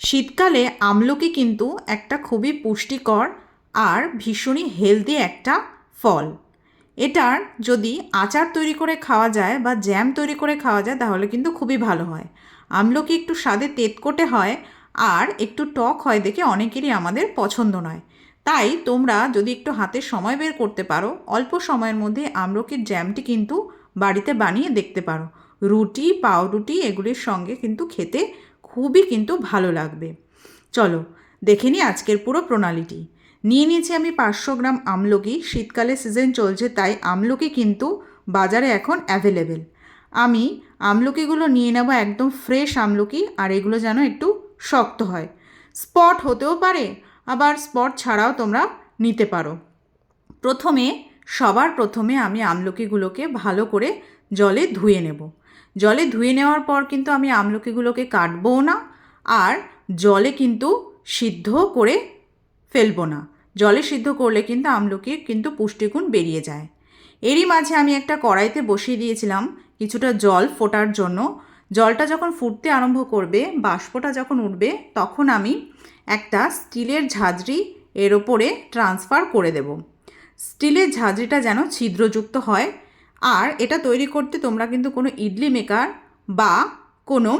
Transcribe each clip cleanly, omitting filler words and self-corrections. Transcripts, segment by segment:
শীতকালে আমলকি কিন্তু একটা খুবই পুষ্টিকর আর ভীষণই হেলদি একটা ফল। এটার যদি আচার তৈরি করে খাওয়া যায় বা জ্যাম তৈরি করে খাওয়া যায় তাহলে কিন্তু খুবই ভালো হয়। আমলকি একটু স্বাদে তেতকটে হয় আর একটু টক হয় দেখে অনেকেরই আমাদের পছন্দ নয়। তাই তোমরা যদি একটু হাতে সময় বের করতে পারো, অল্প সময়ের মধ্যে আমলকির জ্যামটি কিন্তু বাড়িতে বানিয়ে দেখতে পারো। রুটি, পাউরুটি এগুলির সঙ্গে কিন্তু খেতে খুবই কিন্তু ভালো লাগবে। চলো দেখে নিই আজকের পুরো প্রণালীটি। নিয়ে নিয়েছি আমি 500 গ্রাম আমলকি। শীতকালে সিজন চলছে তাই আমলকি কিন্তু বাজারে এখন অ্যাভেলেবেল। আমি আমলকিগুলো নিয়ে নেব একদম ফ্রেশ আমলকি, আর এগুলো যেন একটু শক্ত হয়। স্পট হতেও পারে, আবার স্পট ছাড়াও তোমরা নিতে পারো। সবার প্রথমে আমি আমলকিগুলোকে ভালো করে জলে ধুয়ে নেব। জলে ধুয়ে নেওয়ার পর কিন্তু আমি আমলকিগুলোকে কাটবও না, আর জলে কিন্তু সিদ্ধ করে ফেলবো না। জলে সিদ্ধ করলে কিন্তু আমলকির কিন্তু পুষ্টিগুণ বেরিয়ে যায়। এরই মাঝে আমি একটা কড়াইতে বসিয়ে দিয়েছিলাম কিছুটা জল ফোটার জন্য। জলটা যখন ফুটতে আরম্ভ করবে, বাষ্পটা যখন উঠবে, তখন আমি একটা স্টিলের ঝাঁঝরি এর ওপরে ট্রান্সফার করে দেব। স্টিলের ঝাঁঝরিটা যেন ছিদ্রযুক্ত হয়। আর এটা তৈরি করতে তোমরা কিন্তু কোনো ইডলি মেকার বা কোনো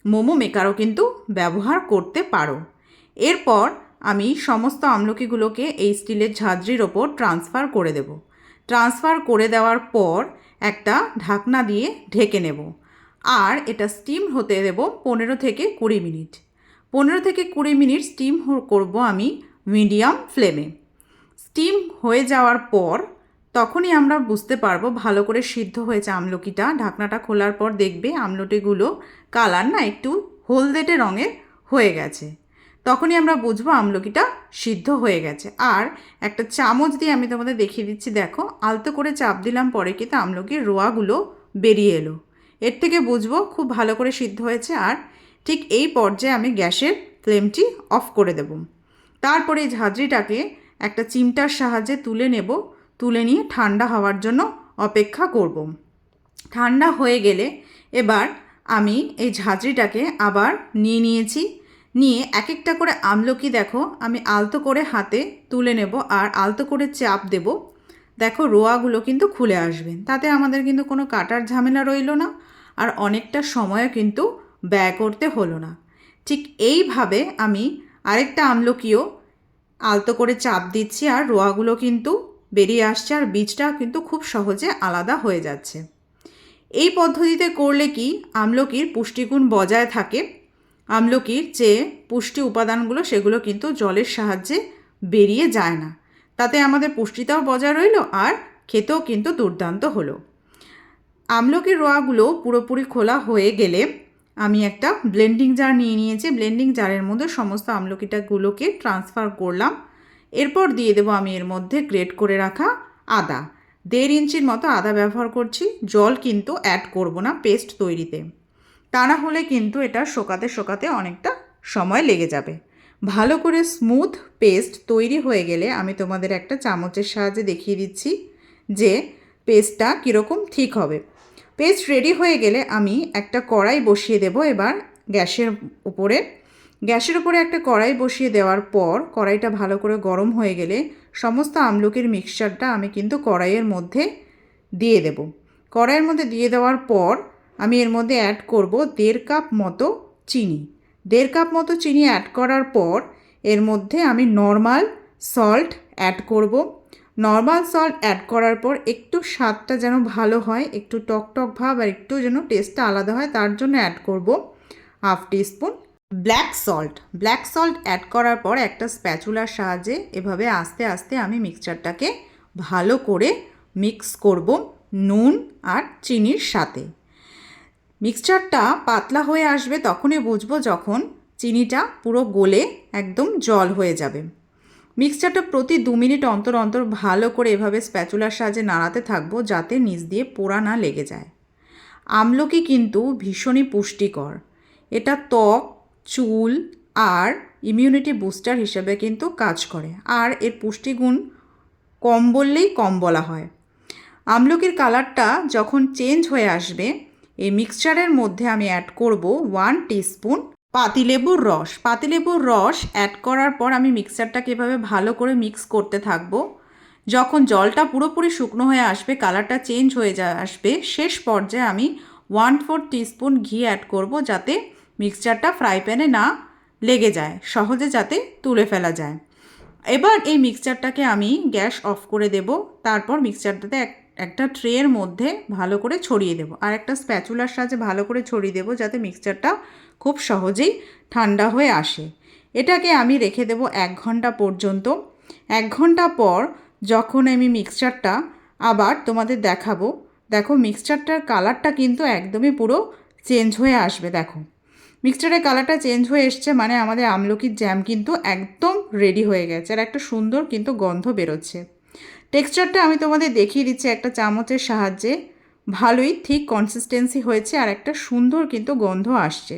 মোমো মেকারও কিন্তু ব্যবহার করতে পারো। এরপর আমি সমস্ত আমলকিগুলোকে এই স্টিলের ঝাঁঝরির ওপর ট্রান্সফার করে দেব। ট্রান্সফার করে দেওয়ার পর একটা ঢাকনা দিয়ে ঢেকে নেব, আর এটা স্টিম হতে দেব 15 থেকে 20 মিনিট। 15 থেকে 20 মিনিট স্টিম করব আমি মিডিয়াম ফ্লেমে। স্টিম হয়ে যাওয়ার পর তখনই আমরা বুঝতে পারবো ভালো করে সিদ্ধ হয়েছে আমলকিটা। ঢাকনাটা খোলার পর দেখবে আমলকিগুলো কালার না একটু হলদেটে রঙের হয়ে গেছে। তখনই আমরা বুঝবো আমলকিটা সিদ্ধ হয়ে গেছে। আর একটা চামচ দিয়ে আমি তোমাদের দেখিয়ে দিচ্ছি, দেখো আলতো করে চাপ দিলাম, পরে কিন্তু আমলকির রোয়াগুলো বেরিয়ে এলো। এর থেকে বুঝবো খুব ভালো করে সিদ্ধ হয়েছে। আর ঠিক এই পর্যায়ে আমি গ্যাসের ফ্লেমটি অফ করে দেব। তারপরে এই ঝাঁঝরিটাকে একটা চিমটার সাহায্যে তুলে নেব। তুলে নিয়ে ঠান্ডা হওয়ার জন্য অপেক্ষা করব। ঠান্ডা হয়ে গেলে এবার আমি এই ঝাঁঝরিটাকে আবার নিয়েছি। নিয়ে এক একটা করে আমলকি দেখো আমি আলতো করে হাতে তুলে নেব আর আলতো করে চাপ দেব। দেখো রোয়াগুলো কিন্তু খুলে আসবে, তাতে আমাদের কিন্তু কোনো কাটার ঝামেলা রইল না, আর অনেকটা সময়ও কিন্তু ব্যয় করতে হলো না। ঠিক এইভাবে আমি আরেকটা আমলকিও আলতো করে চাপ দিচ্ছি, আর রোয়াগুলো কিন্তু বেরিয়ে আসছে, আর বীজটা কিন্তু খুব সহজে আলাদা হয়ে যাচ্ছে। এই পদ্ধতিতে করলে কি আমলকির পুষ্টিগুণ বজায় থাকে। আমলকির যে পুষ্টি উপাদানগুলো সেগুলো কিন্তু জলের সাহায্যে বেরিয়ে যায় না, তাতে আমাদের পুষ্টিটাও বজায় রইল, আর খেতেও কিন্তু দুর্দান্ত হলো। আমলকির রোয়াগুলো পুরোপুরি খোলা হয়ে গেলে আমি একটা ব্লেন্ডিং জার নিয়েছি। ব্লেন্ডিং জারের মধ্যে সমস্ত আমলকিটাগুলোকে ট্রান্সফার করলাম। এরপর দিয়ে দেবো আমি এর মধ্যে গ্রেট করে রাখা আদা। 1.5 ইঞ্চির মতো আদা ব্যবহার করছি। জল কিন্তু অ্যাড করব না পেস্ট তৈরিতে, তা না হলে কিন্তু এটা শোকাতে অনেকটা সময় লেগে যাবে। ভালো করে স্মুথ পেস্ট তৈরি হয়ে গেলে আমি তোমাদের একটা চামচের সাহায্যে দেখিয়ে দিচ্ছি যে পেস্টটা কীরকম ঠিক হবে। পেস্ট রেডি হয়ে গেলে আমি একটা কড়াই বসিয়ে দেব এবার গ্যাসের উপরে একটা কড়াই বসিয়ে দেওয়ার পর কড়াইটা ভালো করে গরম হয়ে গেলে সমস্ত আমলকির মিক্সচারটা আমি কিন্তু কড়াইয়ের মধ্যে দিয়ে দেব। কড়াইয়ের মধ্যে দিয়ে দেওয়ার পর আমি এর মধ্যে অ্যাড করব 1.5 কাপ মতো চিনি। 1.5 কাপ মতো চিনি অ্যাড করার পর এর মধ্যে আমি নর্মাল সল্ট অ্যাড করব। নর্মাল সল্ট অ্যাড করার পর একটু স্বাদটা যেন ভালো হয়, একটু টক ভাব আর একটু যেন টেস্টটা আলাদা হয়, তার জন্য অ্যাড করব 1/2 টিস্পুন ব্ল্যাক সল্ট অ্যাড করার পর একটা স্প্যাচুলার সাহায্যে এভাবে আস্তে আস্তে আমি মিক্সচারটাকে ভালো করে মিক্স করব নুন আর চিনির সাথে। মিক্সচারটা পাতলা হয়ে আসবে তখনই বুঝবো যখন চিনিটা পুরো গলে একদম জল হয়ে যাবে। মিক্সচারটা প্রতি 2 মিনিট অন্তর অন্তর ভালো করে এভাবে স্প্যাচুলার সাহায্যে নাড়াতে থাকবো যাতে নিচ দিয়ে পোড়া না লেগে যায়। আমলকি কিন্তু ভীষণই পুষ্টিকর। এটা ত্বক, চুল আর ইমিউনিটি বুস্টার হিসেবে কিন্তু কাজ করে, আর এর পুষ্টিগুণ কম বললেই কম বলা হয়। আমলকির কালারটা যখন চেঞ্জ হয়ে আসবে এই মিক্সচারের মধ্যে আমি অ্যাড করব 1 টিস্পুন পাতিলেবুর রস অ্যাড করার পর আমি মিক্সচারটাকে এভাবে ভালো করে মিক্স করতে থাকবো। যখন জলটা পুরোপুরি শুকনো হয়ে আসবে, কালারটা চেঞ্জ হয়ে আসবে, শেষ পর্যায়ে আমি 1/4 টিস্পুন ঘি অ্যাড করব, যাতে মিক্সচারটা ফ্রাই প্যানে না লেগে যায়, সহজে যাতে তুলে ফেলা যায়। এবার এই মিক্সচারটাকে আমি গ্যাস অফ করে দেব। তারপর মিক্সচারটাতে একটা ট্রের মধ্যে ভালো করে ছড়িয়ে দেব, আর একটা স্প্যাচুলার সাহায্যে ভালো করে ছড়িয়ে দেব, যাতে মিক্সচারটা খুব সহজেই ঠান্ডা হয়ে আসে। এটাকে আমি রেখে দেব 1 ঘন্টা পর্যন্ত। 1 ঘন্টা পর যখন আমি মিক্সচারটা আবার তোমাদের দেখাবো, দেখো মিক্সচারটার কালারটা কিন্তু একদমই পুরো চেঞ্জ হয়ে আসবে। দেখো মিক্সচারের কালারটা চেঞ্জ হয়ে এসছে, মানে আমাদের আমলকির জ্যাম কিন্তু একদম রেডি হয়ে গেছে, আর একটা সুন্দর কিন্তু গন্ধ বেরোচ্ছে। টেক্সচারটা আমি তোমাদের দেখিয়ে দিচ্ছি একটা চামচের সাহায্যে। ভালোই ঠিক কনসিস্টেন্সি হয়েছে, আর একটা সুন্দর কিন্তু গন্ধ আসছে।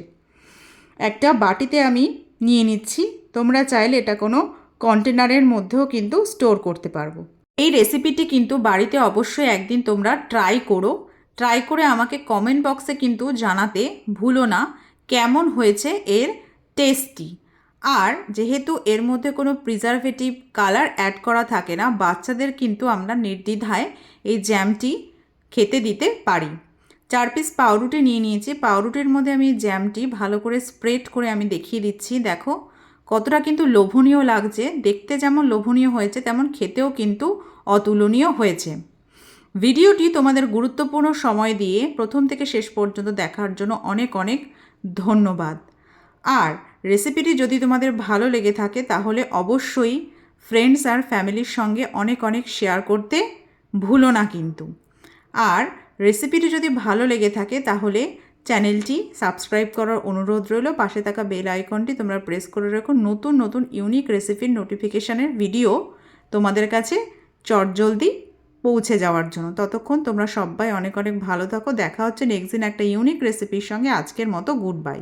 একটা বাটিতে আমি নিয়ে নিচ্ছি। তোমরা চাইলে এটা কোনো কন্টেনারের মধ্যেও কিন্তু স্টোর করতে পারবো। এই রেসিপিটি কিন্তু বাড়িতে অবশ্যই একদিন তোমরা ট্রাই করো। ট্রাই করে আমাকে কমেন্ট বক্সে কিন্তু জানাতে ভুলো না কেমন হয়েছে এর টেস্টি। আর যেহেতু এর মধ্যে কোনো প্রিজারভেটিভ কালার অ্যাড করা থাকে না, বাচ্চাদের কিন্তু আমরা নির্দ্বিধায় এই জ্যামটি খেতে দিতে পারি। 4 পিস পাউরুটি নিয়ে নিয়েছি। পাউরুটির মধ্যে আমি জ্যামটি ভালো করে স্প্রেড করে আমি দেখিয়ে দিচ্ছি। দেখো কতটা কিন্তু লোভনীয় লাগছে। দেখতে যেমন লোভনীয় হয়েছে, তেমন খেতেও কিন্তু অতুলনীয় হয়েছে। ভিডিওটি তোমাদের গুরুত্বপূর্ণ সময় দিয়ে প্রথম থেকে শেষ পর্যন্ত দেখার জন্য অনেক অনেক ধন্যবাদ। আর রেসিপিটি যদি তোমাদের ভালো লেগে থাকে তাহলে অবশ্যই ফ্রেন্ডস আর ফ্যামিলির সঙ্গে অনেক অনেক শেয়ার করতে ভুলো না কিন্তু। আর রেসিপিটি যদি ভালো লেগে থাকে তাহলে চ্যানেলটি সাবস্ক্রাইব করার অনুরোধ রইল। পাশে থাকা বেল আইকনটি তোমরা প্রেস করে রাখো নতুন নতুন ইউনিক রেসিপির নোটিফিকেশানের ভিডিও তোমাদের কাছে চটজলদি পৌঁছে যাওয়ার জন্য। ততক্ষণ তোমরা সবাই অনেক অনেক ভালো থাকো। দেখা হচ্ছে নেক্সট দিন একটা ইউনিক রেসিপির সঙ্গে। আজকের মতো গুড বাই।